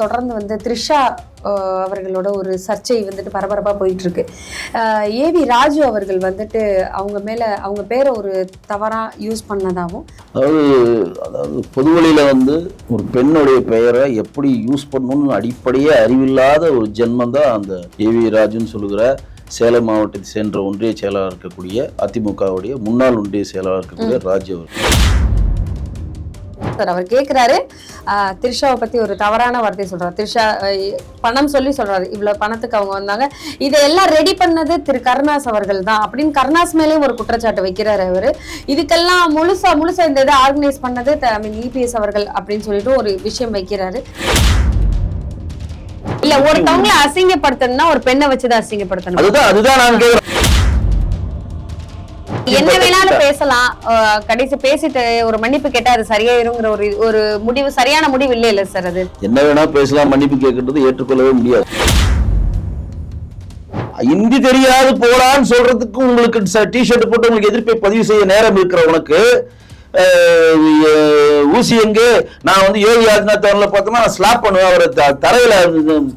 தொடர்ந்து வந்து த்ரிஷா அவர்களோட ஒரு சர்ச்சை வந்துட்டு பரபரப்பா போயிட்டு இருக்கு. ஏவி ராஜு அவர்கள் வந்துட்டு அவங்க மேல அவங்க பேரை ஒரு தவறா யூஸ் பண்ணதாகவும், அதாவது பொதுவெளியில வந்து ஒரு பெண்ணுடைய பெயரை எப்படி யூஸ் பண்ணணும்னு அடிப்படையே அறிவில்லாத ஒரு ஜென்மம் தான் அந்த ஏவி ராஜுன்னு சொல்லுகிற சேலம் மாவட்டத்தை சேர்ந்த ஒன்றிய செயலாளர் இருக்கக்கூடிய அதிமுகவுடைய முன்னாள் ஒன்றிய செயலாளர் இருக்கக்கூடிய ராஜு அவர். அவர் கேட்கிறாரு, த்ரிஷாவை பத்தி ஒரு தவறான வார்த்தை சொல்றாரு. த்ரிஷா பணம் சொல்லி சொல்றாரு, இவ்வளவு பணத்துக்கு அவங்க வந்தாங்க, இதெல்லாம் ரெடி பண்ணது திரு கருணாஸ் அவர்கள் தான் அப்படின்னு கருணாஸ் மேலேயும் ஒரு குற்றச்சாட்டு வைக்கிறாரு அவரு. இதுக்கெல்லாம் முழுசா இந்த இதை ஆர்கனைஸ் பண்ணது EPS அவர்கள் அப்படின்னு சொல்லிட்டு ஒரு விஷயம் வைக்கிறாரு. இல்ல, ஒருத்தவங்களை அசிங்கப்படுத்தணும்னா ஒரு பெண்ணை வச்சுதான் அசிங்கப்படுத்தணும். அதுதான் நான் கேக்குறேன். என்ன வேணாலும் பேசலாம், கடைசி பேசிட்டு ஒரு மன்னிப்பு கேட்டா அது சரியாயிருங்கிற ஒரு முடிவு, சரியான முடிவு இல்ல சார். அது என்ன வேணா பேசலாம், மன்னிப்பு கேட்கறது ஏற்றுக்கொள்ளவே முடியாது. இந்தி தெரியாது போலான்னு சொல்றதுக்கு உங்களுக்கு டிஷர்ட் போட்டு உங்களுக்கு எதிர்ப்பை பதிவு செய்ய நேரம் இருக்கிற உனக்கு ஊசி எங்க நான் வந்து யோகி ஆதித்யநாத் அவர்களை பார்த்தோம்னா நான் ஸ்லாப் பண்ணுவேன், அவர் தரையில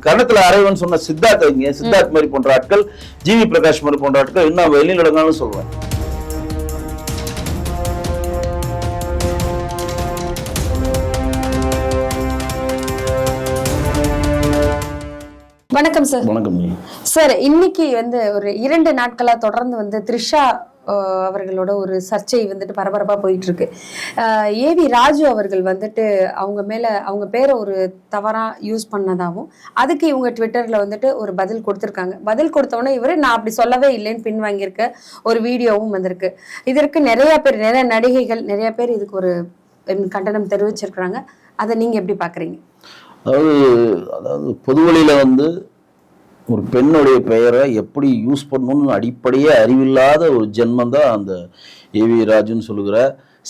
கணத்துல அரைவன் சொன்ன சித்தார்த் மாதிரி போன்ற ஆட்கள், ஜிவி பிரகாஷ் மாதிரி போன்ற ஆட்கள் இன்னும் வெளியில் நடந்தாலும் சொல்லுவேன். வணக்கம் சார். வணக்கம் சார். இன்னைக்கு வந்து ஒரு 2 நாட்களா தொடர்ந்து வந்து த்ரிஷா அவர்களோட ஒரு சர்ச்சை வந்துட்டு பரபரப்பா போயிட்டு இருக்கு. ஏவி ராஜு அவர்கள் வந்துட்டு அவங்க மேல அவங்க பேரை ஒரு தவறா யூஸ் பண்ணதாகவும், அதுக்கு இவங்க ட்விட்டர்ல வந்துட்டு ஒரு பதில் கொடுத்திருக்காங்க. பதில் கொடுத்தவொடனே இவரு நான் அப்படி சொல்லவே இல்லைன்னு பின்வாங்கியிருக்க ஒரு வீடியோவும் வந்திருக்கு. இதற்கு நிறைய நடிகைகள் நிறைய பேர் இதுக்கு ஒரு கண்டனம் தெரிவிச்சிருக்கிறாங்க. அதை நீங்க எப்படி பாக்குறீங்க? அதாவது பொதுவெளியில வந்து ஒரு பெண்ணுடைய பெயரை எப்படி யூஸ் பண்ணணும்னு அடிப்படையே அறிவில்லாத ஒரு ஜென்மம் தான் அந்த ஏவி ராஜுன்னு சொல்லுகிற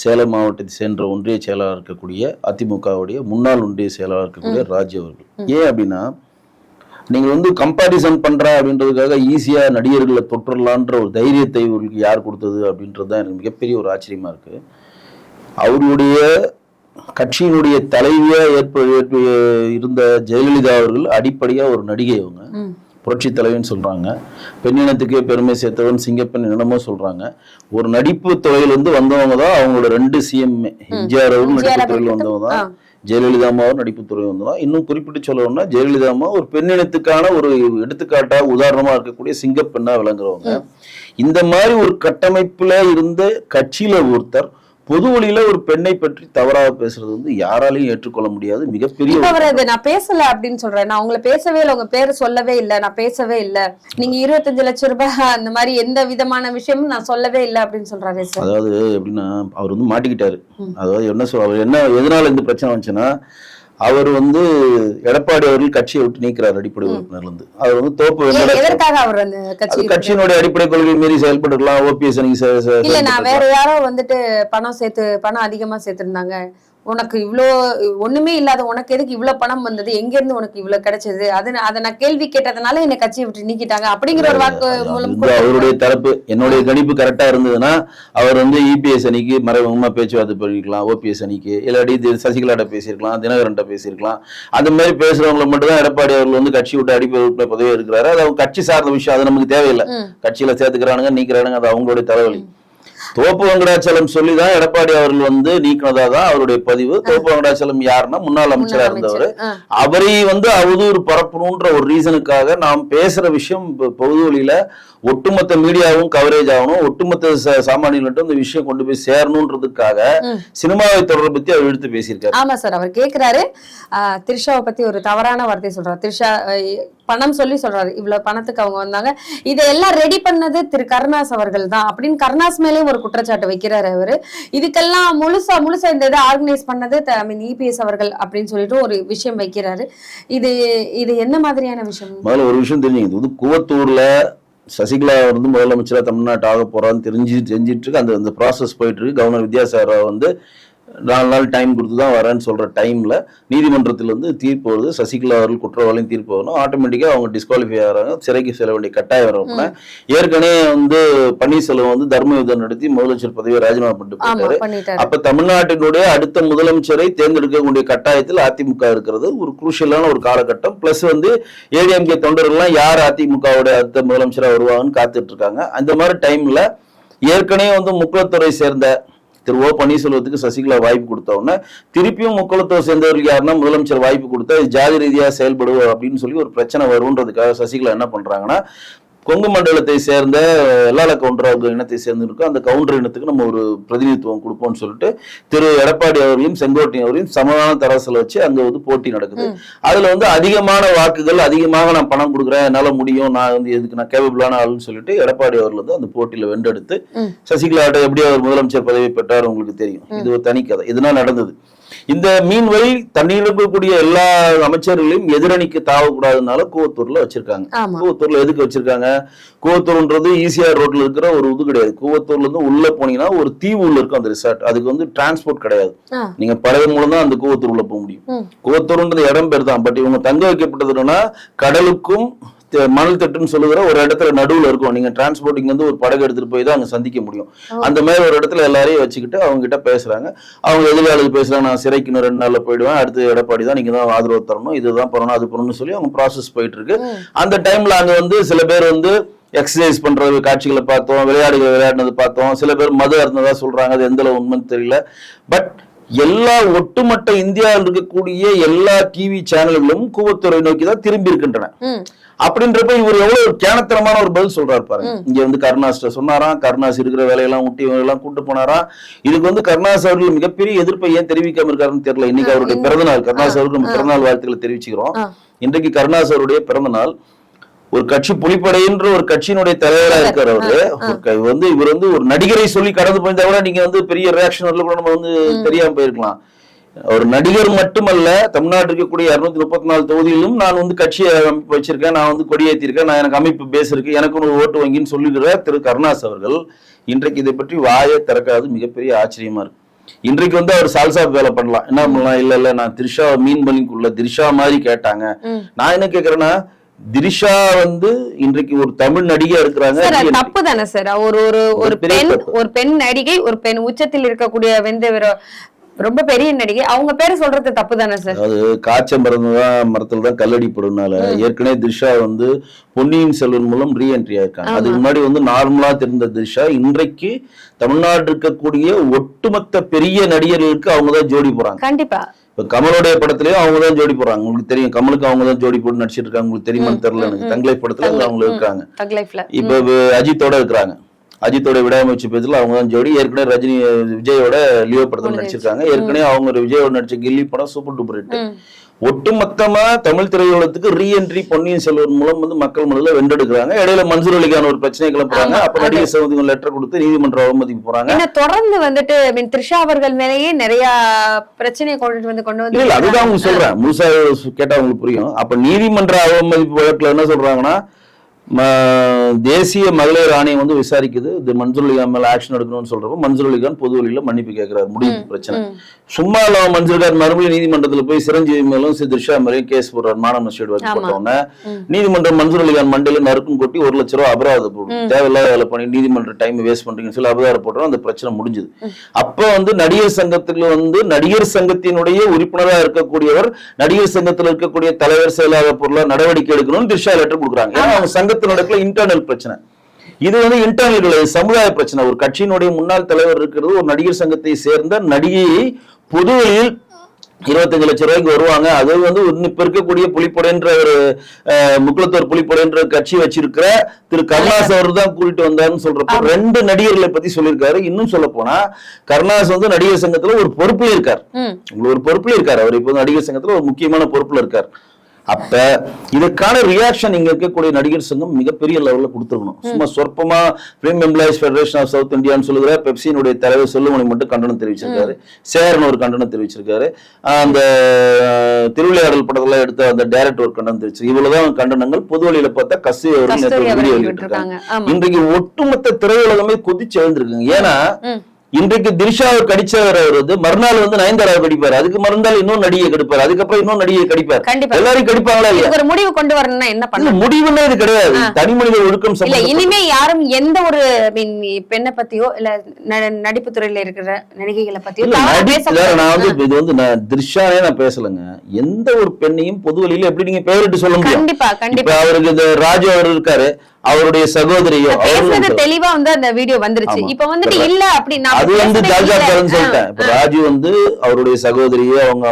சேலம் மாவட்டத்தை சேர்ந்த ஒன்றிய செயலாளர் இருக்கக்கூடிய அதிமுகவுடைய முன்னாள் ஒன்றிய செயலாளர் இருக்கக்கூடிய ராஜு அவர்கள். ஏன் அப்படின்னா, நீங்க வந்து கம்பாரிசன் பண்ற அப்படின்றதுக்காக ஈஸியா நடிகர்களை தொற்றுடலான்ற ஒரு தைரியத்தை இவர்களுக்கு யார் கொடுத்தது அப்படின்றது தான் எனக்கு மிகப்பெரிய ஒரு ஆச்சரியமா இருக்கு. அவருடைய கட்சியினுடைய தலைவியா இருந்த ஜெயலலிதா அவர்கள் அடிப்படையா ஒரு நடிகை, அவங்க புரட்சி தலைவின்னு சொல்றாங்க, பெண்ணினத்துக்கே பெருமை சேர்த்தவன் சிங்கப்பெண் என்னமோ சொல்றாங்க. ஒரு நடிப்பு துறையில் வந்து வந்தவங்க தான் அவங்களோட 2 CM. எம்ஜிஆர் அவரும் நடிப்பு துறையில் வந்தவங்க தான், ஜெயலலிதா அம்மாவும் நடிப்பு துறை வந்தோம். இன்னும் குறிப்பிட்டு சொல்லணும்னா ஜெயலலிதா அம்மா ஒரு பெண்ணினத்துக்கான ஒரு எடுத்துக்காட்டாக உதாரணமா இருக்கக்கூடிய சிங்கப்பெண்ணா விளங்குறவங்க. இந்த மாதிரி ஒரு கட்டமைப்புல இருந்த கட்சியில ஒருத்தர் பொது வழியில ஒரு பெண்ணை பற்றி தவறாக பேசுறது வந்து யாராலையும் ஏற்றுக்கொள்ள முடியாது. மிகப்பெரிய நான் பேசல அப்படின்னு சொல்றேன், நான் உங்களை பேசவே இல்லை, உங்க பேரு சொல்லவே இல்லை, நான் பேசவே இல்லை, நீங்க 25 லட்சம் ரூபாய் அந்த மாதிரி எந்த விதமான விஷயமும் நான் சொல்லவே இல்லை அப்படின்னு சொல்றாரு. அதாவது எப்படின்னா, அவர் வந்து மாட்டிக்கிட்டாரு. அதாவது என்ன அவர் என்ன எதனால இந்த பிரச்சனை வந்துச்சுன்னா, அவர் வந்து எடப்பாடி அவர்கள் கட்சியை விட்டு நீக்கிறார் அடிப்படை உறுப்பினர்ல இருந்து. அவர் வந்து கட்சியினுடைய அடிப்படை கொள்கை மீறி செயல்பட்டுக்கலாம். OPS இல்ல, நான் வேற யாரோ வந்துட்டு பணம் அதிகமா சேர்த்திருந்தாங்க, உனக்கு இவ்வளோ ஒண்ணுமே இல்லாத உனக்கு எதுக்கு இவ்வளவு பணம் வந்தது, எங்க இருந்து உனக்கு இவ்வளவு கிடைச்சது, அதை நான் கேள்வி கேட்டதுனால என்னை கட்சியை விட்டு நீக்கிட்டாங்க அப்படிங்கிற ஒரு வாக்கு மூலம் அவருடைய தரப்பு. என்னுடைய கணிப்பு கரெக்டா இருந்ததுன்னா அவர் வந்து EPS அணிக்கு மறைமுகமா பேச்சுவார்த்தை பண்ணிக்கலாம், OPS அணிக்கு இல்லாட்டி சசிகலாட்ட பேசியிருக்கலாம், தினகரன்ட்ட பேசியிருக்கலாம். அந்த மாதிரி பேசுறவங்களை மட்டும் தான் எடப்பாடி அவர்கள் வந்து கட்சி விட்டு அடிப்படை பதவியே இருக்கிறாரு. அது அவங்க கட்சி சார்ந்த விஷயம், அது நமக்கு தேவையில்லை. கட்சியில சேர்த்துக்கிறானுங்க நீக்கிறானுங்க, அது அவங்களுடைய தலைவலி. தோப்பு வெங்கடாச்சலம் சொல்லிதான் எடப்பாடி அவர்கள் வந்து நீக்கினதாதான் அவருடைய பதிவு. தோப்பு வெங்கடாச்சலம் யாருன்னா முன்னாள் அமைச்சரா இருந்தவர். அவரை வந்து அவதூறு பரப்பணுன்ற ஒரு ரீசனுக்காக நாம் பேசுற விஷயம் பொது வழியில ஒட்டுமொத்த மீடியாவும் கவரேஜ் ஆகணும், ஒட்டுமொத்த சாமானியர்கள்ட்ட இந்த விஷயம் கொண்டு போய் சேரணும்ன்றதுக்காக சினிமாவை தொடர்பை பத்தி அவர் எடுத்து பேசியிருக்காரு. ஆமா சார். அவர் கேட்கிறாரு, த்ரிஷாவை பத்தி ஒரு தவறான வார்த்தை சொல்றாரு. த்ரிஷா பணம் சொல்லி சொல்றாரு, இவ்வளவு பணத்துக்கு அவங்க வந்தாங்க, இதெல்லாம் ரெடி பண்ணது திரு கருணாஸ் அவர்கள் தான் அப்படின்னு கருணாஸ் மேலேயும் ஒரு குற்றச்சாட்டு வைக்கிறாரு அவரு. இதுக்கெல்லாம் முழுசா இந்த இதை ஆர்கனைஸ் பண்ணது EPS அவர்கள் அப்படின்னு சொல்லிட்டு ஒரு விஷயம் வைக்கிறாரு. இது என்ன மாதிரியான விஷயம்? முதல்ல ஒரு விஷயம் தெரிஞ்சுங்க, கூவத்தூர்ல சசிகலா வந்து முதலமைச்சரா தமிழ்நாட்டு ஆக போறான்னு தெரிஞ்சிட்டு இருக்கு. அந்த ப்ராசஸ் போயிட்டு இருக்கு. கவர்னர் வித்யாசாகர் வந்து 4 நாள் டைம் கொடுத்து தான் வரேன்னு சொல்ற டைம்ல நீதிமன்றத்தில் வந்து தீர்ப்பு வருது, சசிகலா அவர்கள் குற்றவாளியும் தீர்ப்பு வரணும், ஆட்டோமேட்டிக்கா அவங்க டிஸ்குவாலிஃபை ஆகிறாங்க, சிறைக்கு செல்ல வேண்டிய கட்டாயம் வரப்போனா ஏற்கனவே வந்து பன்னீர்செல்வம் வந்து தர்ம யுத்தம் நடத்தி முதலமைச்சர் பதவியை ராஜினாமா பண்ணிட்டு போயிட்டாரு. அப்ப தமிழ்நாட்டினுடைய அடுத்த முதலமைச்சரை தேர்ந்தெடுக்கக்கூடிய கட்டாயத்தில் அதிமுக இருக்கிறது ஒரு குரூஷியலான ஒரு காலகட்டம். பிளஸ் வந்து ஏடிஎம்கே தொண்டர்கள்லாம் யார் அதிமுகவோட அடுத்த முதலமைச்சரா வருவாங்கன்னு காத்துட்டு இருக்காங்க. அந்த மாதிரி டைம்ல ஏற்கனவே வந்து முக்குளத்துறை சேர்ந்த திரு ஓ பன்னீர்செல்வத்துக்கு சசிகலா வாய்ப்பு கொடுத்த உடனே திருப்பியும் முக்குளத்துறை சேர்ந்தவர்களுக்கு யாருன்னா முதலமைச்சர் வாய்ப்பு கொடுத்தா ஜாதி ரீதியா செயல்படுவோம் அப்படின்னு சொல்லி ஒரு பிரச்சனை வருன்றதுக்காக சசிகலா என்ன பண்றாங்கன்னா, கொங்கு மண்டலத்தை சேர்ந்த எல்லால கவுண்டர் இனத்தை சேர்ந்திருக்கோம், அந்த கவுண்டர் இனத்துக்கு நம்ம ஒரு பிரதிநிதித்துவம் கொடுப்போம்னு சொல்லிட்டு திரு எடப்பாடி அவர்களையும் செங்கோட்டையன் அவரையும் சமமான தரசில் வச்சு அங்க வந்து போட்டி நடக்குது. அதுல வந்து அதிகமான வாக்குகள், அதிகமாக நான் பணம் கொடுக்குறேன், என்னால முடியும், நான் வந்து எதுக்கு நான் கேபபிளான ஆளுன்னு சொல்லிட்டு எடப்பாடி அவர்கள் வந்து அந்த போட்டியில வென்றெடுத்து சசிகலாட்ட எப்படி அவர் முதலமைச்சர் பதவி பெற்றார் உங்களுக்கு தெரியும். இது ஒரு தனி கதை, இதுதான் நடந்தது. இந்த மீன்வெளி தண்ணீர் இருக்கக்கூடிய எல்லா அமைச்சர்களையும் எதிரணிக்கு தாவக்கூடாதுனால கூவத்தூர்ல வச்சிருக்காங்க. கூவத்தூர்ல எதுக்கு வச்சிருக்காங்க? கூவத்தூர்ன்றது ஈசிஆர் ரோட்ல இருக்கிற ஒரு இது கிடையாது. கூவத்தூர்ல இருந்து உள்ள போனீங்கன்னா ஒரு தீவு உள்ள இருக்கும் அந்த ரிசார்ட். அதுக்கு வந்து டிரான்ஸ்போர்ட் கிடையாது, நீங்க படகு மூலம் தான் அந்த கூவத்தூர் உள்ள போக முடியும். கூவத்தூர்ன்றது இடம் பேர் தான், பட் இவங்க தங்க வைக்கப்பட்டதுன்னா கடலுக்கும் மணல் தட்டுன்னு சொல்லுகிற ஒரு இடத்துல நடுவுல இருக்கும். நீங்க டிரான்ஸ்போர்ட்டிங் வந்து ஒரு படகு எடுத்துட்டு போய் தான் அங்க சந்திக்க முடியும். அந்த மாதிரி ஒரு இடத்துல எல்லாரையும் வச்சுக்கிட்டு அவங்க கிட்ட பேசுறாங்க. அவங்க எதிர்காலத்துக்கு பேசுறாங்க, நான் சிறைக்கு 2 நாள்ல போயிடுவேன், அடுத்து எடப்பாடி தான், நீங்க தான் ஆதரவு தரணும், இதுதான் பண்ணணும், அது பண்ணணும்னு சொல்லி அவங்க ப்ராசஸ் போயிட்டு இருக்கு. அந்த டைம்ல அங்க வந்து சில பேர் வந்து எக்ஸசைஸ் பண்றது காட்சிகளை பார்த்தோம், விளையாடினது பார்த்தோம். சில பேர் மது அருந்ததா சொல்றாங்க, அது எந்த அளவு உண்மைன்னு தெரியல. பட் எல்லா ஒட்டுமொத்த இந்தியாவில் இருக்கக்கூடிய எல்லா டிவி சேனல்களும் கூவத்துறை நோக்கி தான் திரும்பி இருக்கின்றன. அப்படின்றப்ப இவர் எவ்வளவு ஒரு கேனத்தனமான ஒரு பதில் சொல்றாரு பாருங்க. இங்க வந்து கருணாஸ் சொன்னாராம், கருணாஸ் இருக்கிற வேலையெல்லாம் ஊட்டி எல்லாம் கூட்டு போனாராம். இதுக்கு வந்து கருணாஸ் அவர்கள் மிகப்பெரிய எதிர்ப்பை ஏன் தெரிவிக்காம இருக்காருன்னு தெரியல. இன்னைக்கு அவருடைய பிறந்தநாள், கருணாஸ் அவருக்கு நம்ம பிறந்தநாள் வாழ்த்துக்களை தெரிவிச்சுக்கிறோம். இன்றைக்கு கருணாஸ் அவருடைய பிறந்தநாள். ஒரு கட்சி புலிப்படைன்ற ஒரு கட்சியினுடைய தலைவரா இருக்காரு அவரு. வந்து இவர் வந்து ஒரு நடிகரை சொல்லி கடந்து போயிருந்தா கூட நீங்க வந்து பெரிய ரியாக்ஷன் கூட நம்ம வந்து தெரியாம போயிருக்கலாம். ஒரு நடிகர் மட்டுமல்ல, தமிழ்நாட்டில் இருக்கக்கூடிய 234 தொகுதியிலும் நான் வந்து கட்சியை அமைப்பு வச்சிருக்கேன், நான் வந்து கொடியேற்றிருக்கேன், நான் எனக்கு அமைப்பு பேஸ் இருக்கு, எனக்கு ஒரு ஓட்டு வங்கின்னு சொல்லுகிற திரு கருணாஸ் அவர்கள் இன்றைக்கு இதை பற்றி வாயை திறக்காது மிகப்பெரிய ஆச்சரியமா இருக்கு. இன்றைக்கு வந்து அவர் சால்சா வேலை பண்ணலாம், என்ன பண்ணலாம், இல்ல நான் திரிஷா மீன் பண்ணிக்குள்ள திரிஷா மாதிரி கேட்டாங்க. நான் என்ன கேக்குறேன்னா, திரிஷா வந்து இன்றைக்கு ஒரு தமிழ் நடிகை இருக்கிறாங்க. தப்பு தானே சார்? ஒரு பெண் நடிகை, ஒரு பெண் உச்சத்தில் இருக்கக்கூடிய ரொம்ப பெரிய நடிகை, அவங்க பேரை சொல்றது தப்பு தானே சார்? அது காய்ச்ச மரத்துல தான் கல்லடிப்படுனால ஏற்கனவே திரிஷா வந்து பொன்னியின் செல்வன் மூலம் ரீஎன்ட்ரி ஆயிருக்காங்க. அதுக்கு முன்னாடி வந்து நார்மலா தெரிந்த திரிஷா இன்றைக்கு தமிழ்நாடு இருக்கக்கூடிய ஒட்டுமொத்த பெரிய நடிகர்களுக்கு அவங்கதான் ஜோடி போறாங்க. கண்டிப்பா இப்ப கமலோடைய படத்துலயும் அவங்கதான் ஜோடி போறாங்க. உங்களுக்கு தெரியும், கமலுக்கு அவங்கதான் ஜோடி போட்டு நடிச்சிட்டு இருக்காங்க. உங்களுக்கு தெரியுமான்னு தெரியல எனக்கு. தங்கலை படத்துல அவங்க இருக்காங்க, இப்ப அஜித்தோட இருக்கிறாங்க. அஜித்தோட விடாமுயற்சி பேச்சுல அவங்க தான் ஜோடி. ஏற்கனவே ரஜினி விஜயோட லியோ படத்துல நடிச்சிருக்காங்க. ஏற்கனவே அவங்க விஜயோட நடிச்ச கில்லி படம் சூப்பர் டூப்பர் ஹிட். ஒட்டுமொத்தமா தமிழ் திரையுலகத்துக்கு ரீஎன்ட்ரி பொன்னியின் செல்வன் மூலம் வந்து மக்கள் மனதில் வென்றெடுக்கிறாங்க. இடையில மன்சூர் அலிகான் ஒரு பிரச்சனை கிளப்புறாங்க. அப்ப நடிகர் சௌதிக்கு லெட்டர் கொடுத்து நீதிமன்ற அவமதிக்கு போறாங்க. தொடர்ந்து வந்துட்டு த்ரிஷா அவர்கள் மேலேயே நிறைய பிரச்சனை கொண்டு வந்து இல்ல, அதுதான் அவங்க சொல்றேன். முழுசா கேட்டா அவங்களுக்கு புரியும். அப்ப நீதிமன்ற அவமதிப்பு வழக்குல என்ன சொல்றாங்கன்னா, தேசிய மகளிர் ஆணையம் வந்து விசாரிக்குது, இது மன்சூர் அலிகான் மேல ஆக்ஷன் எடுக்கணும்னு சொல்றப்ப மன்சூர் அலிகான் பொது வழியில மன்னிப்பு கேட்கிறாரு. முடிவு பிரச்சனை. சும்மா இல்லாம மன்சூர் கான் மறுபடியும் நீதிமன்றத்துல போய் சிரஞ்சீவி மேலும் திரிஷா மேலேயும் கேஸ் போடுறாரு. மானம ஸ்டேட் வழக்கு போட்டோன்னே நீதிமன்றம் மன்சூர் அலிகான் மண்டையில நறுக்கும் கொட்டி 1 லட்சம் ரூபாய் அபராதம் போடும். தேவையில்லாத வேலை பண்ணி நீதிமன்ற டைம் வேஸ்ட் பண்றீங்கன்னு சொல்லி அபராதம் போட்டோம். அந்த பிரச்சனை முடிஞ்சது. அப்ப வந்து நடிகர் சங்கத்துல வந்து நடிகர் சங்கத்தினுடைய உறுப்பினராக இருக்கக்கூடியவர் நடிகர் சங்கத்தில் இருக்கக்கூடிய தலைவர் செயலாளர் பொருளா நடவடிக்கை எடுக்கணும்னு திரிஷா லெட்டர் கொடுக்குறாங்க. ஏன்னா அவங்க சங்கத்தில் நடக்கல, இன்டர்னல் பிரச்சனை. இது வந்து இன்டர்னல் சமுதாய பிரச்சனை. ஒரு கட்சியினுடைய முன்னாள் தலைவர் இருக்கிறது, ஒரு நடிகர் சங்கத்தை சேர்ந்த நடிகையை பொதுவெளியில் 25 லட்சம் ரூபாய்க்கு வருவாங்க. அது வந்து இப்ப இருக்கக்கூடிய புலிப்படைன்ற ஒரு முக்குளத்தூர் புலிப்படைன்ற கட்சி வச்சிருக்கிற திரு கருணாஸ் அவர் தான் கூட்டிட்டு வந்தாருன்னு சொல்றப்ப 2 நடிகர்களை பத்தி சொல்லியிருக்காரு. இன்னும் சொல்ல போனா கருணாஸ் வந்து நடிகர் சங்கத்துல ஒரு பொறுப்புல இருக்கார். ஒரு பொறுப்புல இருக்காரு. அவர் இப்ப நடிகர் சங்கத்துல ஒரு முக்கியமான பொறுப்புல இருக்கார். அப்ப இதுக்கான ரியாக்ஷன் இங்க இருக்கக்கூடிய நடிகர் சங்கம் மிகப்பெரிய லெவல்ல கொடுத்துருக்கணும். சும்மா சொற்பமா film employees federation of south இந்தியான்னு சொல்லுகிற பெப்சியினுடைய தலைவர் செல்லுமணி மட்டும் கண்டனம் தெரிவிச்சிருக்காரு. சேரன் ஒரு கண்டனம் தெரிவிச்சிருக்காரு. அந்த திருவிளையாடல் படத்துல எடுத்த அந்த டைரக்டர் ஒரு கண்டனம் தெரிவிச்சிருக்கு. இவ்வளவுதான் கண்டனங்கள். பொது வழியில பார்த்தா கஸ்தூரி அவர்கள் வீடியோ வெளியிட்டிருக்காங்க. இன்றைக்கு ஒட்டுமொத்த திரையுலகமே கொதிச்சு எழுந்திருக்குங்க. ஏன்னா இன்றைக்கு திரிஷாவை கடிச்சவர் அவர் வந்து மறுநாள் வந்து நயன்தாராவை கடிப்பாரு, அதுக்கு மறுநாள் இன்னொரு நடிகை கடிப்பாரு, அதுக்கப்புறம் இன்னொரு நடிகை கடிப்பாரு. கண்டிப்பா எல்லாரும் கடிப்பாங்களா இல்லையா? ஒரு முடிவு கொண்டு வரணும்னா என்ன பண்ண முடிவுன்னா இது கிடையாது, தனி மனித ஒழுக்கம். இல்ல இனிமே யாரும் எந்த ஒரு பெண்ணை பத்தியோ இல்ல நடிப்பு துறையில இருக்கிற நடிகைகளை பத்தியோ நான் வந்து இது வந்து நான் திரிஷானே நான் பேசலங்க. எந்த ஒரு பெண்ணையும் பொது வழியில எப்படி நீங்க பெயரிட்டு சொல்ல முடியும்? கண்டிப்பா கண்டிப்பா. அவருக்கு இந்த ராஜு அவர் இருக்காரு, அவருடைய சகோதரியோ தெளிவா வந்து அந்த வீடியோ வந்துருச்சு. இப்ப வந்துட்டு இல்ல அப்படின்னா அது வந்து ஜால்ஜாப்காரன்னு சொல்லிட்டேன். இப்ப ராஜு வந்து அவருடைய சகோதரியோ, அவங்க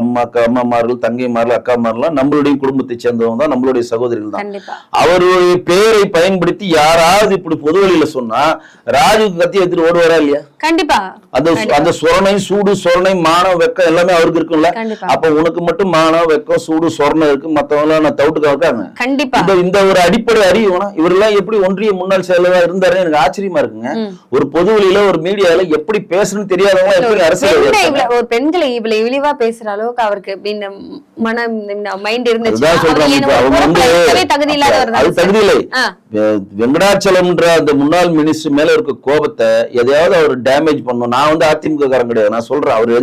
அம்மாமார்கள், தங்கைமார்கள், அக்காமார்கள் நம்மளுடைய குடும்பத்தை சேர்ந்தவங்க தான், நம்மளுடைய சகோதரிகள் தான். அவருடைய பெயரை பயன்படுத்தி யாராவது இப்படி பொது வழியில சொன்னா ராஜுக்கு கத்தி எடுத்துட்டு ஓடுவாரா இல்லையா? கண்டிப்பா. அந்த சொரணை, சூடு, சொரணை, மானம், வெக்கம் எல்லாமே அவருக்கு இருக்கும்ல. அப்ப உனக்கு மட்டும் மானம், வெக்கம், சூடு, சொரணை இருக்கு, மத்தவங்க எல்லாம் தவிட்டுக்கா இருக்காங்க. கண்டிப்பா. இந்த ஒரு அடிப்படை அறிவு இவரெல்லாம் எப்படி ஒன்றிய முன்னாள் செயலராக இருந்தாரு எனக்கு ஆச்சரியமா இருக்குங்க. ஒரு பொது வழியில ஒரு மீடியால எப்படி பேசணும்னு தெரியாதவங்க எப்படி அரசியல் ஒரு பெண்களை இவ்வளவு இழிவா பேசுற அளவுக்கு அவருக்கு மைண்ட் இருந்துச்சு. தகுதி இல்லை. வெங்கடாச்சலம்ன்ற அந்த முன்னாள் மினிஸ்டர் மேல இருக்க கோபத்தை எதையாவது அவர் டேமேஜ் பண்ணணும். நான் வந்து அதிமுக காரன் கிடையாது, நான் சொல்றேன் அவர்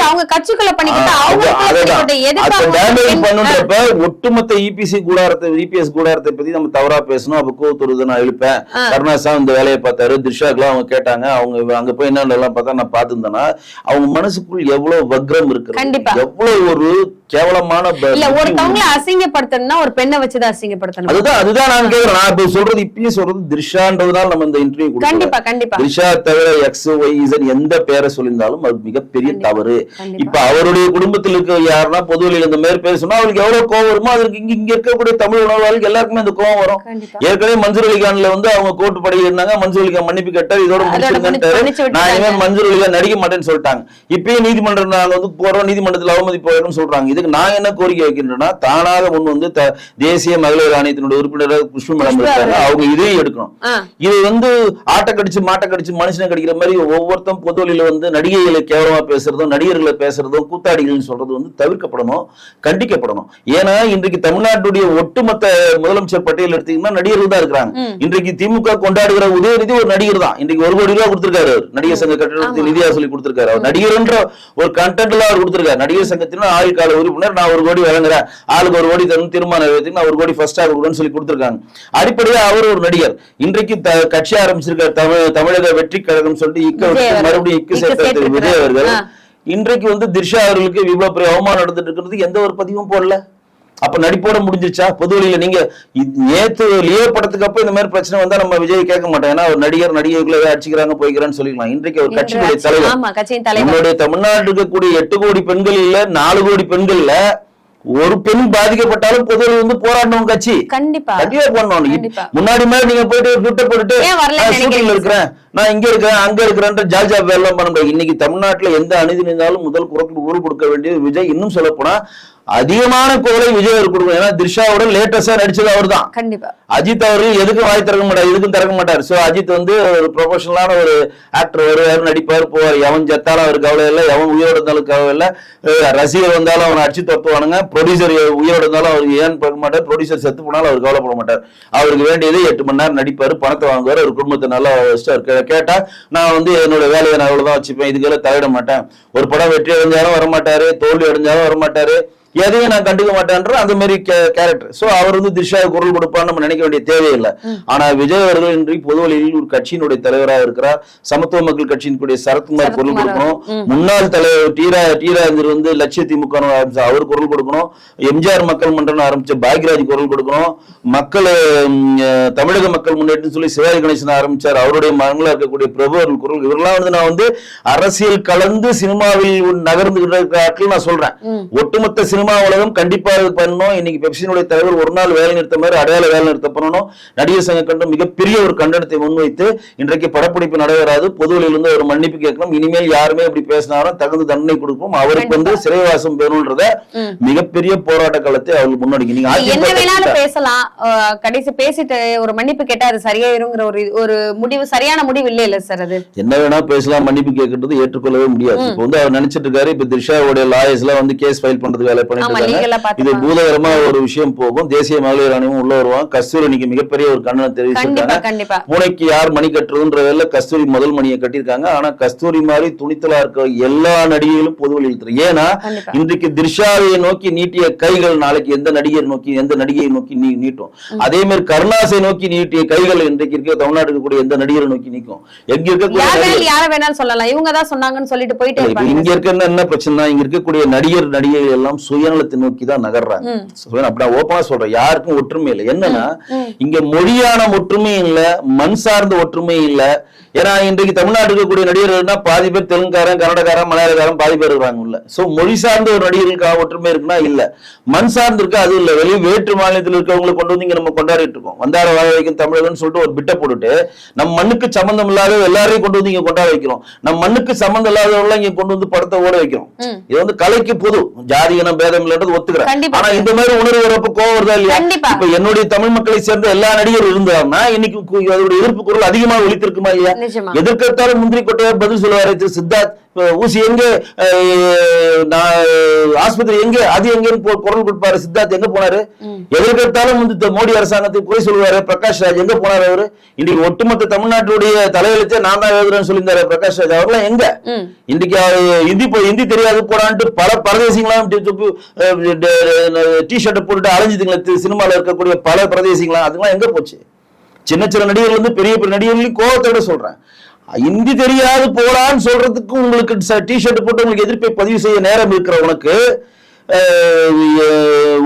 அவங்க கட்சிக்குள்ள டேமேஜ் பண்ணுன்றப்ப ஒட்டுமொத்த இபிஎஸ் கூடாரத்தை பத்தி நம்ம தவறா பேசணும். அப்ப நான் எழுப்பேன். கருணாசா இந்த வேலையை பார்த்தாரு, திரிஷாக்கெல்லாம் அவங்க கேட்டாங்க, அவங்க அங்க போய் என்னெல்லாம் பார்த்தா நான் பார்த்துருந்தேன்னா அவங்க மனசுக்குள் எவ்வளவு வக்ரம் இருக்கு, எவ்வளவு ஒரு கேவலமான ஒருத்தவங்களை அசிங்கப்படுத்தணும்னா ஒரு பெண்ணை வச்சுதான் அசிங்கப்படுத்தணும். அதுதான் நான் கேக்குறேன். நான் இப்ப சொல்றது இப்பயும் சொல்றது திரிஷான்றதுனால நம்ம இந்த இன்டர்வியூ கண்டிப்பா கண்டிப்பா திரிஷா தவிர XYZ எந்த பேரை சொல்லியிருந்தாலும் அது மிகப்பெரிய தவறு. இப்ப அவருடைய குடும்பத்தில் இருக்க யாருன்னா பொது வழியில் இந்த மாதிரி பேர் சொன்னா அவருக்கு எவ்வளவு கோவம் வருமோ அதுக்கு இங்க இருக்கக்கூடிய தமிழ் உணர்வாளிகள் எல்லாருக்குமே அந்த கோவம் வரும். ஏற்கனவே மன்சூர் அலிகான்ல வந்து அவங்க கோர்ட்டு படி இருந்தாங்க, மன்சூர் அலிகான் மன்னிப்பு கேட்டார், இதோட முடிச்சிருக்கேன், நான் இனிமே மன்சூர் அலிகான் நடிக்க மாட்டேன்னு சொல்லிட்டாங்க. இப்பயும் நீதிமன்றம் நாங்க வந்து போறோம், நீதிமன்றத்தில் அவமதிப்பு போயிடும் சொல்றாங்க. இதுக்கு நான் என்ன கோரிக்கை வைக்கின்றேன்னா தானாக முன் வந்து தேசிய மகளிர் ஆணையத்தினுடைய உறுப்பினர் புஷ்ப மேடம் இருக்காங்க, அவங்க இதையும் எடுக்கணும். இது வந்து ஆட்டை கடிச்சு மாட்டை கடிச்சு மனுஷனை கடிக்கிற மாதிரி ஒவ்வொருத்தரும் பொது வழியில வந்து நடிகைகளை கேவலமா பேசுறதும் நடிகர்களை பேசுறதும் கூத்தாடிகள் சொல்றது வந்து தவிர்க்கப்படணும், கண்டிக்கப்படணும். ஏன்னா இன்றைக்கு தமிழ்நாட்டுடைய ஒட்டுமொத்த முதலமைச்சர் பட்டியல் எடுத்தீங்கன்னா நடிகர்கள் தான் இருக்கிறாங்க. இன்றைக்கு திமுக கொண்டாடுகிற உதயநிதி ஒரு நடிகர் தான். இன்றைக்கு 1 கோடி ரூபாய் கொடுத்திருக்காரு, நடிகர் சங்க கட்டணத்தில் நிதியா சொல்லி கொடுத்திருக்காரு. அவர் நடிகர்ன்ற ஒரு கண்டென்ட்ல அவர் கொடுத்திருக்காரு. நடிகர் சங்கத்தின் ஆயுள் கால உறுப்பினர், நான் 1 கோடி வழங்குறேன், ஆளுக்கு 1 கோடி தரும், தீர்மானம் நிறைவேற்றி நான் 1 கோடி ஃபர்ஸ்ட் கொடுக்குறேன்னு சொல்லி கொடுத்திருக்காங்க. அடிப்படையா அவர் ஒரு நடிகர். இன்றைக்கு கட்சி ஆரம்பிச்சிருக்க தமிழக வெற்றி கழகம் சொல்லிட்டு மறுபடியும் இக்கு சேர்த்த விஜய் அவர்கள் இன்றைக்கு வந்து திரிஷா அவர்களுக்கு இவ்வளவு பெரிய அவமானம் நடந்துட்டு இருக்கிறது எந்த ஒரு பதிவும் போடல. அப்ப நடிப்போட முடிஞ்சிருச்சா? பொது வழியில நீங்க நேத்து லியோ படத்துக்கு அப்ப இந்த மாதிரி பிரச்சனை வந்தா நம்ம விஜய் கேட்க மாட்டோம், ஏன்னா ஒரு நடிகர்களை அடிச்சுக்கிறாங்க போய்க்கிறான்னு சொல்லிக்கலாம். இன்றைக்கு ஒரு கட்சியுடைய தலைவர், நம்மளுடைய தமிழ்நாட்டில் இருக்கக்கூடிய 8 கோடி பெண்கள் இல்ல 4 கோடி பெண்கள்ல ஒரு பெண் பாதிக்கப்பட்டாலும் பொதுவெளி வந்து போராடணும் கட்சி கண்டிப்பா பண்ணணும். முன்னாடி மாதிரி நீங்க போயிட்டு ட்விட்டர் போட்டுட்டு ஷூட்டிங்ல இருக்கிறேன், நான் இங்க இருக்கிறேன் அங்க இருக்கிறேன் ஜால்ஜா வேலை பண்ண முடியாது. இன்னைக்கு தமிழ்நாட்டுல எந்த அநீதி இருந்தாலும் முதல் குரல் கொடுக்க வேண்டியது விஜய். இன்னும் சொல்ல போனா அதிகமான குரலை விஜய் அவர் கொடுக்கணும். ஏன்னா திரிஷாவோட லேட்டஸ்டா நடிச்சது அவர் தான். கண்டிப்பா அஜித் அவர்கள் எதுக்கும் வாய் திறக்க மாட்டார், எதுக்கும் திறக்க மாட்டார். சோ அஜித் வந்து ஒரு ப்ரொஃபஷனலான ஒரு ஆக்டர், வருவார், நடிப்பார், போவார். எவன் ஜெத்தாலும் அவருக்கு கவலை இல்லை, எவன் உயிரோட இருந்தாலும் கவலை இல்லை. ரசிகர் வந்தாலும் அவனை அடிச்சு துரத்துவானுங்க. ப்ரொடியூசர் உயிரோட இருந்தாலும் அவருக்கு ஏன் பார்க்க மாட்டார், ப்ரொடியூசர் செத்து போனாலும் அவர் கவலைப்பட மாட்டார். அவருக்கு வேண்டியது 8 மணி நேரம் நடிப்பாரு, பணத்தை வாங்குவார், ஒரு குடும்பத்தை நல்லா கேட்டா நான் வந்து என்னோட வேலையை நான் அவ்வளவுதான் வச்சுப்பேன், இதுக்கெல்லாம் தலையிட மாட்டேன். ஒரு படம் வெற்றி அடைஞ்சாலும் வரமாட்டாரு, தோல்வி அடைஞ்சாலும் வரமாட்டாரு, எதையும் நான் கண்டுக்க மாட்டேன்ற அந்த மாதிரி கேரக்டர். சோ அவர் வந்து திரிஷா குரல் கொடுப்பான்னு நம்ம நினைக்க வேண்டிய தேவையில்லை. ஆனா விஜய் அவர்கள் இன்றைக்கு பொது வழியில் ஒரு கட்சியினுடைய தலைவராக இருக்கிறார். சமத்துவ மக்கள் கட்சியினுடைய சரத்குமார் குரல் கொடுக்கணும். முன்னாள் தலைவர் டீராஜர் வந்து லட்சிய திமுக ஆரம்பிச்ச அவர் குரல் கொடுக்கணும். எம்ஜிஆர் மக்கள் மன்றம் ஆரம்பிச்ச பாக்யராஜ் குரல் கொடுக்கணும். மக்கள் தமிழக மக்கள் முன்னேற்றம் சொல்லி சிவாஜி கணேசன் ஆரம்பிச்சார், அவருடைய மகங்களா இருக்கக்கூடிய பிரபு அவர்கள் குரல். இவரெல்லாம் வந்து நான் வந்து அரசியல் கலந்து சினிமாவில் நகர்ந்து நான் சொல்றேன். ஒட்டுமொத்த சினிமா உலகம் கண்டிப்பாக பண்ணணும். இன்னைக்கு பெப்சினுடைய தலைவர் ஒரு நாள் வேலை நிறுத்த மாதிரி அடையாள வேலை நிறுத்த பண்ணணும். நடிகர் சங்க கண்டம் மிகப்பெரிய ஒரு கண்டனத்தை முன்வைத்து இன்றைக்கு படப்பிடிப்பு நடைபெறாது, பொது வழியிலிருந்து ஒரு மன்னிப்பு கேட்கணும். இனிமேல் யாருமே இப்படி பேசினாலும் தகுந்த தண்டனை கொடுப்போம், அவருக்கு வந்து சிறைவாசம் பெறணும்ன்றத மிகப்பெரிய போராட்ட காலத்தை அவர்கள் முன்னெடுக்க. நீங்க என்ன வேணாலும் பேசலாம், கடைசி பேசிட்டு ஒரு மன்னிப்பு கேட்டா அது சரியாயிருங்கிற ஒரு முடிவு, சரியான முடிவு இல்ல சார். அது என்ன வேணா பேசலாம், மன்னிப்பு கேட்கறது ஏற்றுக்கொள்ளவே முடியாது. இப்ப வந்து அவர் நினைச்சிட்டு இருக்காரு, இப்ப திரிஷாவுடைய லாயர்ஸ் எல்லாம் வந்து கேஸ் ஃபைல் பண்றது வேலை பண்ணிட்டு இருக்காங்க. இது பூதகரமா ஒரு விஷயம் போகும். தேசிய மகளிர் ஆணையம் உள்ள வருவாங்க. கஸ்தூரி இன்னைக்கு மிகப்பெரிய ஒரு கண்டனம் தெரிவிச்சிருக்காங்க. பூனைக்கு யார் மணி கட்டுறதுன்றதுல கஸ்தூரி முதல் மணியை கட்டியிருக்காங்க. ஆனா கஸ்தூரி மாதிரி துணித்தலா இருக்க எல்லா நடிகைகளும் பொது வழியில் ஏன்னா இன்றைக்கு திரிஷாவை நோக்கி நீட்டிய கைகள் நாளைக்கு எந்த நடிகர் நோக்கி எந்த நடிகையை நோக்கி நீட்டும். அதே மாதிரி கருணாசை நோக்கி நீட்டிய கைகள் இன்றைக்கு இருக்க தமிழ்நாட்டுக்கு கூடிய எந்த நடிகரை நோக்கி நீக்கும். எங்க இருக்கக்கூடிய சொல்லலாம் இவங்க தான் சொன்னாங்கன்னு சொல்லிட்டு போயிட்டு இங்க இருக்க என்ன பிரச்சனை, இங்க இருக்கக்கூடிய நடிகைகள் எல்லாம் சுயநலத்தை நோக்கி தான் நகர்றாங்க. அப்படி ஓப்பனா சொல்றேன், யாருக்கும் ஒற்றுமை இல்லை. என்னன்னா இங்க மொழியான ஒற்றுமை இல்ல, மண் சார்ந்த ஒற்றுமை இல்ல. ஏன்னா இன்றைக்கு தமிழ்நாட்டுக்கு இருக்கக்கூடிய நடிகர்கள்னா பாதி பேர் தெலுங்குக்காரன், கன்னடக்காரன், மலையாளக்காரன் பாதி பேர் இருக்காங்க உள்ள. சோ மொழி சார்ந்த ஒரு நடிகர்களுக்காக ஒற்றுமை இருக்குன்னா இல்ல, மண் சார்ந்து இருக்கு அது இல்ல. வெளியே வேற்று மாநிலத்தில் இருக்கவங்களை கொண்டு வந்து இங்க நம்ம கொண்டாடிட்டு இருக்கோம். வந்தார வாழ வைக்கும் தமிழகம்னு சொல்லிட்டு ஒரு பிட்ட போட்டுட்டு நம்ம மண்ணுக்கு சம்பந்தம் இல்லாத எல்லாரையும் கொண்டு வந்து இங்க கொண்டாட வைக்கிறோம். நம்ம மண்ணுக்கு சம்பந்தம் இல்லாதவங்க இங்க கொண்டு வந்து படத்தை ஓட வைக்கிறோம். இது வந்து கலைக்கு பொது ஜாதி இனம் பேதம் இல்லைன்றது ஒத்துக்கிறேன். ஆனா இந்த மாதிரி உணர்வு வரப்ப கோவம் வருதா இல்லையா? இப்ப என்னுடைய தமிழ் மக்களை சேர்ந்த எல்லா நடிகர்கள் இருந்தாங்கன்னா இன்னைக்கு அதோட எதிர்ப்பு குரல் அதிகமாக ஒலித்திருக்குமா இல்லையா? எதிர்க்கத்தாலும் முந்திரி கொட்டையார் பதில் சொல்லுவாரு. சித்தார்த் ஊசி எங்க, ஆஸ்பத்திரி எங்க, அது எங்கன்னு குரல் கொடுப்பாரு. சித்தார்த் எங்க போனாரு? எதிர்க்கத்தாலும் வந்து மோடி அரசாங்கத்தை குறை சொல்லுவாரு. பிரகாஷ் ராஜ் எங்க போனாரு? அவரு இன்னைக்கு ஒட்டுமொத்த தமிழ்நாட்டுடைய தலையெழுத்தே நான் தான் எழுதுறேன்னு சொல்லியிருந்தாரு பிரகாஷ் ராஜ். அவர்லாம் எங்க? இன்னைக்கு ஹிந்தி தெரியாது போடான்ட்டு பல பரதேசிங்களாம் டி ஷர்ட் போட்டுட்டு அலைஞ்சுதுங்களா சினிமால இருக்கக்கூடிய பல பிரதேசிங்களாம், அதுக்கெல்லாம் எங்க போச்சு? சின்ன சின்ன நடிகர்கள் வந்து பெரிய பெரிய நடிகர்களையும் கோபத்தோட சொல்றேன். ஹிந்தி தெரியாது போடான்னு சொல்றதுக்கு உங்களுக்கு டி ஷர்ட் போட்டு உங்களுக்கு எதிர்ப்பை பதிவு செய்ய நேரம் இருக்கிற உனக்கு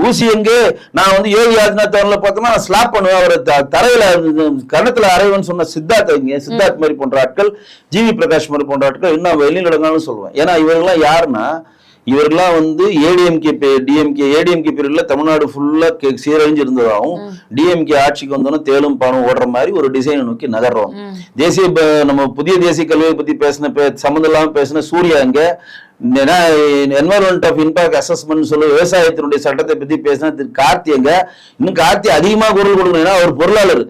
ஊசி எங்கே, நான் வந்து யோகி ஆதித்யநாத் அவர்களை பார்த்தோம்னா ஸ்லாப் பண்ணுவேன், அவரை தரையில கன்னத்துல அரைவன் சொன்ன சித்தார்த் மாதிரி போன்ற ஆட்கள், ஜிவி பிரகாஷ் மாதிரி போன்ற ஆட்கள் இன்னும் வெளியில் இடங்கள்னு சொல்லுவேன். ஏன்னா இவர்கள்லாம் யாருன்னா இவர்கள்லாம் வந்து ஏடிஎம்கே பீரியட்ல தமிழ்நாடு ஃபுல்லா சீரழிஞ்சு இருந்ததாகவும் டிஎம்கே ஆட்சிக்கு வந்தோன்னா தேலும் பானும் ஓடுற மாதிரி ஒரு டிசைனை நோக்கி நகர்றோம். தேசிய நம்ம புதிய தேசிய கல்வியை பத்தி சம்மந்தம் இல்லாம பேசின சூர்யா எங்க, என்வரன்மெண்ட் ஆஃப் இம்பாக்ட் அசஸ்மெண்ட் சொல்லி விவசாயத்தினுடைய சட்டத்தை பத்தி பேசின கார்த்தி எங்க, இன்னும் கார்த்தி அதிகமா குரல் கொடுக்கணும். ஏன்னா அவர் பொருளாளர்.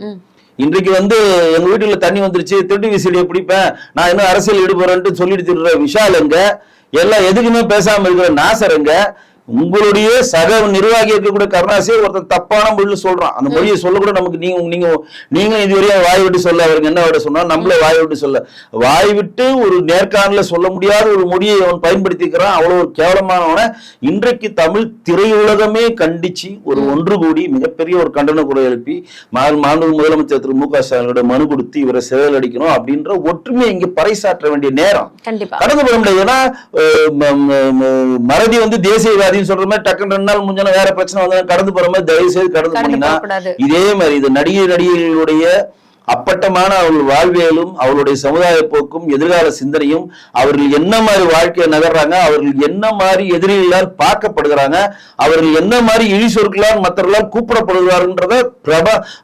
இன்றைக்கு வந்து எங்க வீட்டுல தண்ணி வந்துருச்சு, திருட்டு விசிடியை பிடிப்பேன், நான் இன்னும் அரசியல் ஈடுபடுறேன்ட்டு சொல்லிட்டு திடுற விஷால் எங்க, எல்லாம் எதுக்குமே பேசாம இருக்கிற நாசர் எங்க, உங்களுடைய சக நிர்வாகி இருக்கக்கூடிய கருணாசி ஒருத்தர் தப்பான மொழியில் சொல்றான். அந்த மொழியை சொல்ல கூட நமக்கு நீங்க இதுவரையும் வாய் விட்டு சொல்ல, அவருக்கு என்ன விட சொன்னா நம்மள வாய் விட்டு சொல்ல, வாய் விட்டு ஒரு நேர்காணல சொல்ல முடியாத ஒரு மொழியை அவன் பயன்படுத்திக்கிறான். அவ்வளவு ஒரு கேவலமானவன இன்றைக்கு தமிழ் திரையுலகமே கண்டிச்சு ஒரு ஒன்று கூடி மிகப்பெரிய ஒரு கண்டன குரல் எழுப்பி மாண்பு முதலமைச்சர் திரு மு க ஸ்டாலினோட மனு கொடுத்து இவரை சிறையில் அடிக்கணும் அப்படின்ற ஒற்றுமையை இங்க பறைசாற்ற வேண்டிய நேரம் கடந்து போக முடியாது. ஏன்னா மறதி வந்து தேசியவாதி சொல்ற மாதிரி டக்குன்னு 2 நாள் முன்னால வேற பிரச்சனை வந்து கடந்து போற மாதிரி தயவு செய்து கடந்து போனீங்கன்னா இதே மாதிரி இது நடிகைகளுடைய அப்பட்டமான அவர்கள் வாழ்வியலும் அவருடைய சமுதாய போக்கும் எதிர்கால சிந்தனையும் அவர்கள் என்ன மாதிரி வாழ்க்கையை நகர்றாங்க, அவர்கள் என்ன மாதிரி எதிரிகளால் பார்க்கப்படுகிறாங்க, அவர்கள் என்ன மாதிரி இழி சொற்களால் மற்றவர்களால் கூப்பிடப்படுகிறார்ன்றத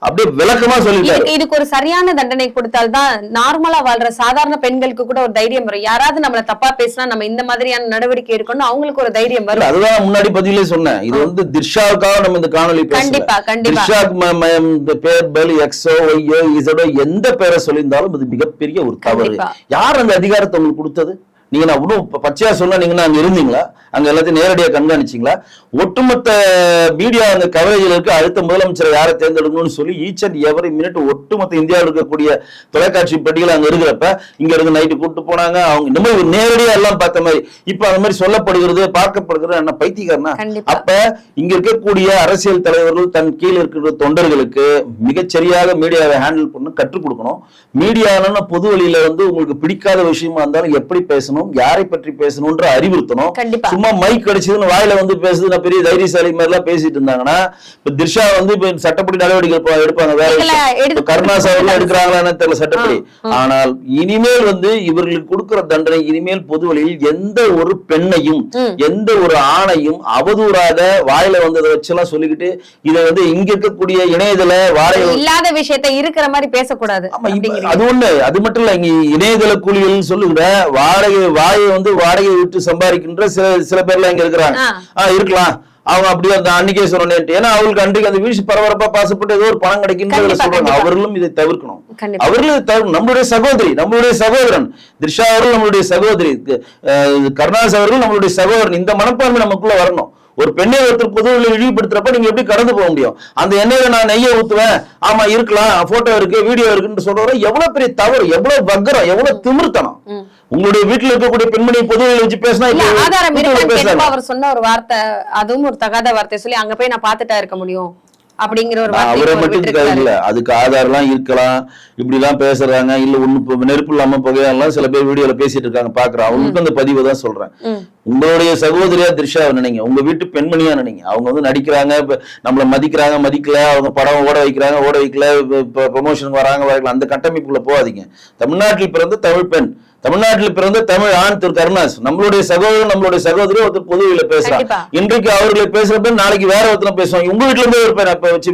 அப்படியே விளக்கமா சொல்லிட்டாரு. இதுக்கு ஒரு சரியான தண்டனை கொடுத்தால்தான் நார்மலா வாழ்ற சாதாரண பெண்களுக்கு கூட ஒரு தைரியம் வரும். யாராவது நம்மள தப்பா பேசினா நம்ம இந்த மாதிரியான நடவடிக்கை எடுக்கணும், அவங்களுக்கு ஒரு தைரியம் வரும். அதுதான் முன்னாடி பதிலே சொன்னேன். இது வந்து திர்ஷாவுக்காக நம்ம இந்த காணொலி பேச எந்த பேரை சொல்லியிருந்தாலும் அது மிகப்பெரிய ஒரு தவறு. யார் அந்த அதிகாரத்தை உங்களுக்கு கொடுத்தது? நீங்க நான் இன்னும் பச்சையா சொன்னா நீங்க அங்க இருந்தீங்களா? அங்க எல்லாத்தையும் நேரடியா கண்காணிச்சீங்களா? ஒட்டுமொத்த மீடியா அந்த கவரேஜில் இருக்க அடுத்த முதலமைச்சரை யாரை தேர்ந்தெடுக்கணும்னு சொல்லி ஈச் அண்ட் எவரி மினிட் ஒட்டுமொத்த இந்தியாவில் இருக்கக்கூடிய தொலைக்காட்சி பெட்டிகள் அங்க இருக்கிறப்ப இங்க இருந்து நைட்டு கூப்பிட்டு போனாங்க. அவங்க இந்த மாதிரி நேரடியா எல்லாம் பார்த்த மாதிரி இப்ப அந்த மாதிரி சொல்லப்படுகிறது பார்க்கப்படுகிறது என்ன பைத்தியக்காரனா? அப்ப இங்க இருக்கக்கூடிய அரசியல் தலைவர்கள் தன் கீழே இருக்கிற தொண்டர்களுக்கு மிகச்சரியாக மீடியாவை ஹேண்டில் பண்ண கற்றுக் கொடுக்கணும். மீடியான்னு பொது வழியில வந்து உங்களுக்கு பிடிக்காத விஷயமா இருந்தாலும் எப்படி பேசணும், யாரை பற்றி பேசணும்ன்ற அறிவுறுத்தணும். சும்மா மைக் கிடைச்சதுன்னு வாயில வந்து பேசுது நான் பெரிய தைரியசாலி மாதிரி எல்லாம் பேசிட்டு இருந்தாங்கன்னா இப்ப திர்ஷா வந்து இப்ப சட்டப்படி நடவடிக்கை எடுப்பாங்க. வேற கருணாஸ் அவர்கள் எடுக்கிறாங்களான்னு தெரியல சட்டப்படி. ஆனால் இனிமேல் வந்து இவர்களுக்கு கொடுக்கிற தண்டனை இனிமேல் பொது வழியில் எந்த ஒரு பெண்ணையும் எந்த ஒரு ஆணையும் அவதூறாக வாயில வந்ததை வச்செல்லாம் சொல்லிக்கிட்டு இதை வந்து இங்க இருக்கக்கூடிய இணையதள வாழை இல்லாத விஷயத்தை இருக்கிற மாதிரி பேசக்கூடாது. அது ஒண்ணு. அது மட்டும் இல்ல, இங்க இணையதள கூலிகள் சொல்லுகிற வாயை வந்து வாடகை விட்டு சம்பாதிக்கின்ற சில பேர்லாம் இங்க இருக்கிறாங்க. இருக்கலாம் அவங்க அப்படியே அன்னைக்கே சொன்னேன். ஏன்னா அவங்களுக்கு அன்றைக்கு அந்த வீழ்ச்சி பரபரப்பா பாசப்பட்டு ஏதோ ஒரு பணம் கிடைக்கின்ற சொல்றாங்க. அவர்களும் இதை தவிர்க்கணும். அவர்களும் நம்மளுடைய சகோதரி, நம்மளுடைய சகோதரன் திர்ஷா அவர்கள் நம்மளுடைய சகோதரி, கருணாஸ் அவர்கள் நம்மளுடைய சகோதரன். இந்த மனப்பான்மை நமக்குள்ள வரணும். ஒரு பெண்ணை ஒருத்தர் பொதுவெளியில் இழிவுபடுத்துறப்ப நீங்க எப்படி கடந்து போக முடியும்? அந்த எண்ணெயில நான் நெய்யை ஊத்துவேன், ஆமா இருக்கலாம், போட்டோ இருக்கு, வீடியோ இருக்குன்னு சொல்றவரை எவ்வளவு பெரிய தவறு, எவ்வளவு வக்கரம், எவ்வளவு திமிர்த்தனம். உங்களுடைய வீட்டுல இருக்கக்கூடிய பெண்மணி பொதுவெளியில் வச்சு பேசினா ஆதாரம் இருக்கான்னு அவர் சொன்ன ஒரு வார்த்தை, அதுவும் ஒரு தகாத வார்த்தை சொல்லி அங்க போய் நான் பாத்துட்டா இருக்க முடியும் அப்படிங்கிற ஒரு அவரை மட்டும் இல்ல, அதுக்கு ஆதாரம் இருக்கலாம். இப்படி எல்லாம் பேசுறாங்க, இல்ல ஒண்ணு நெருப்பு இல்லாம புகையெல்லாம் சில பேர் வீடியோல பேசிட்டு இருக்காங்க பாக்குறோம். அவங்களுக்கு அந்த பதிவை தான் சொல்றேன். உங்களுடைய சகோதரியா திரிஷாவை நினைங்க, உங்க வீட்டு பெண்மணியா நினைங்க. அவங்க வந்து நடிக்கிறாங்க, நம்மள மதிக்கிறாங்க, மதிக்கல, அவங்க படம் ஓட வைக்கிறாங்க, ஓட வைக்கல, ப்ரமோஷனுக்கு வராங்க, அந்த கட்டமைப்புக்குள்ள போகாதீங்க. தமிழ்நாட்டில் பிறந்த தமிழ் பெண், தமிழ்நாட்டில் பிறந்த தமிழ் ஆண் திரு கருணாஸ், நம்மளுடைய சகோதரன், நம்மளுடைய சகோதரி ஒருத்தர் பொதுவெளியில பேசுறாங்க. இன்றைக்கு அவர்களை பேசுறப்ப நாளைக்கு வேற ஒருத்தர் பேசுவாங்க. உங்க வீட்டுல இருந்து ஒரு பேர் அப்ப வச்சு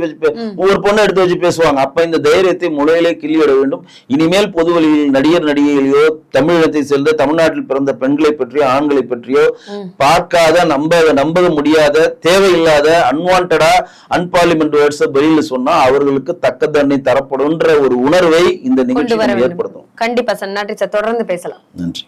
ஒரு பொண்ணை எடுத்து வச்சு பேசுவாங்க. அப்ப இந்த தைரியத்தை முளையிலே கிள்ளிவிட வேண்டும். இனிமேல் பொதுவெளியில் நடிகர் நடிகைகளையோ, தமிழகத்தை சேர்ந்த தமிழ்நாட்டில் பிறந்த பெண்களை பற்றியோ ஆண்களை பற்றியோ பார்க்காத, நம்ப முடியாத, தேவையில்லாத, அன்வான்டா, அன்பார்லிமெண்ட் வேர்ட்ஸ் வெளியில சொன்னா அவர்களுக்கு தக்க தண்டனை தரப்படும்ன்ற ஒரு உணர்வை இந்த நிகழ்ச்சி ஏற்படுத்தும். கண்டிப்பா சார், நன்றி சார், தொடர்ந்து பேசலாம். நன்றி.